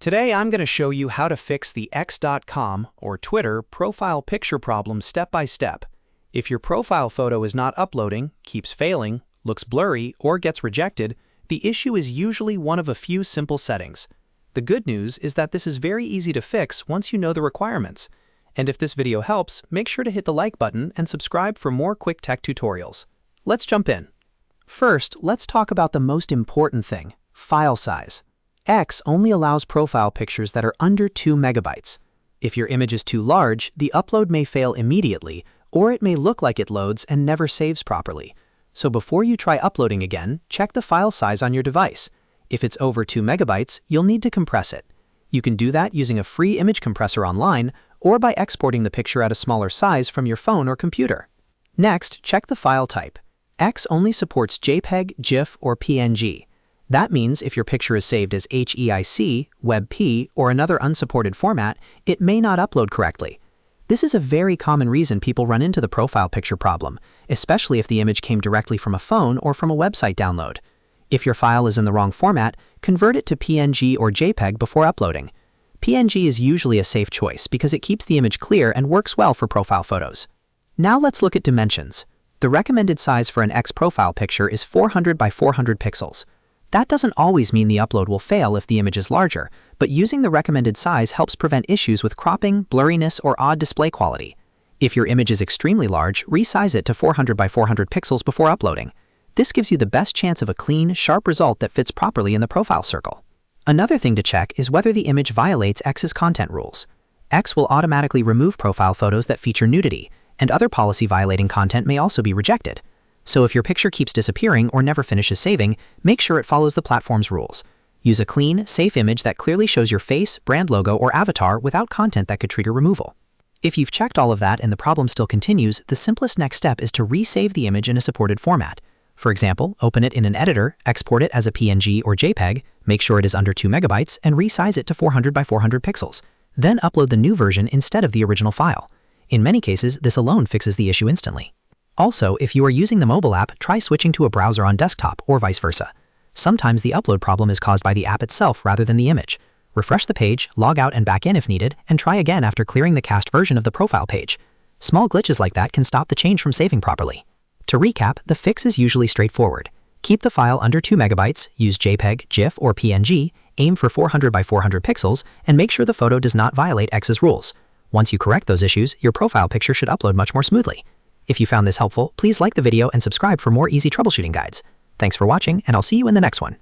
Today I'm going to show you how to fix the x.com or Twitter profile picture problem step by step. If your profile photo is not uploading, keeps failing, looks blurry, or gets rejected, the issue is usually one of a few simple settings. The good news is that this is very easy to fix once you know the requirements. And if this video helps, make sure to hit the like button and subscribe for more quick tech tutorials. Let's jump in. First, let's talk about the most important thing, file size. X only allows profile pictures that are under 2 megabytes. If your image is too large, the upload may fail immediately, or it may look like it loads and never saves properly. So before you try uploading again, check the file size on your device. If it's over 2 megabytes, you'll need to compress it. You can do that using a free image compressor online or by exporting the picture at a smaller size from your phone or computer. Next, check the file type. X only supports JPEG, GIF, or PNG. That means if your picture is saved as HEIC, WebP, or another unsupported format, it may not upload correctly. This is a very common reason people run into the profile picture problem, especially if the image came directly from a phone or from a website download. If your file is in the wrong format, convert it to PNG or JPEG before uploading. PNG is usually a safe choice because it keeps the image clear and works well for profile photos. Now let's look at dimensions. The recommended size for an X profile picture is 400 by 400 pixels. That doesn't always mean the upload will fail if the image is larger, but using the recommended size helps prevent issues with cropping, blurriness, or odd display quality. If your image is extremely large, resize it to 400 by 400 pixels before uploading. This gives you the best chance of a clean, sharp result that fits properly in the profile circle. Another thing to check is whether the image violates X's content rules. X will automatically remove profile photos that feature nudity, and other policy-violating content may also be rejected. So if your picture keeps disappearing or never finishes saving, make sure it follows the platform's rules. Use a clean, safe image that clearly shows your face, brand logo, or avatar without content that could trigger removal. If you've checked all of that and the problem still continues, the simplest next step is to resave the image in a supported format. For example, open it in an editor, export it as a PNG or JPEG, make sure it is under 2 megabytes, and resize it to 400 by 400 pixels. Then upload the new version instead of the original file. In many cases, this alone fixes the issue instantly. Also, if you are using the mobile app, try switching to a browser on desktop or vice versa. Sometimes the upload problem is caused by the app itself rather than the image. Refresh the page, log out and back in if needed, and try again after clearing the cached version of the profile page. Small glitches like that can stop the change from saving properly. To recap, the fix is usually straightforward. Keep the file under 2 megabytes, use JPEG, GIF, or PNG, aim for 400 by 400 pixels, and make sure the photo does not violate X's rules. Once you correct those issues, your profile picture should upload much more smoothly. If you found this helpful, please like the video and subscribe for more easy troubleshooting guides. Thanks for watching, and I'll see you in the next one.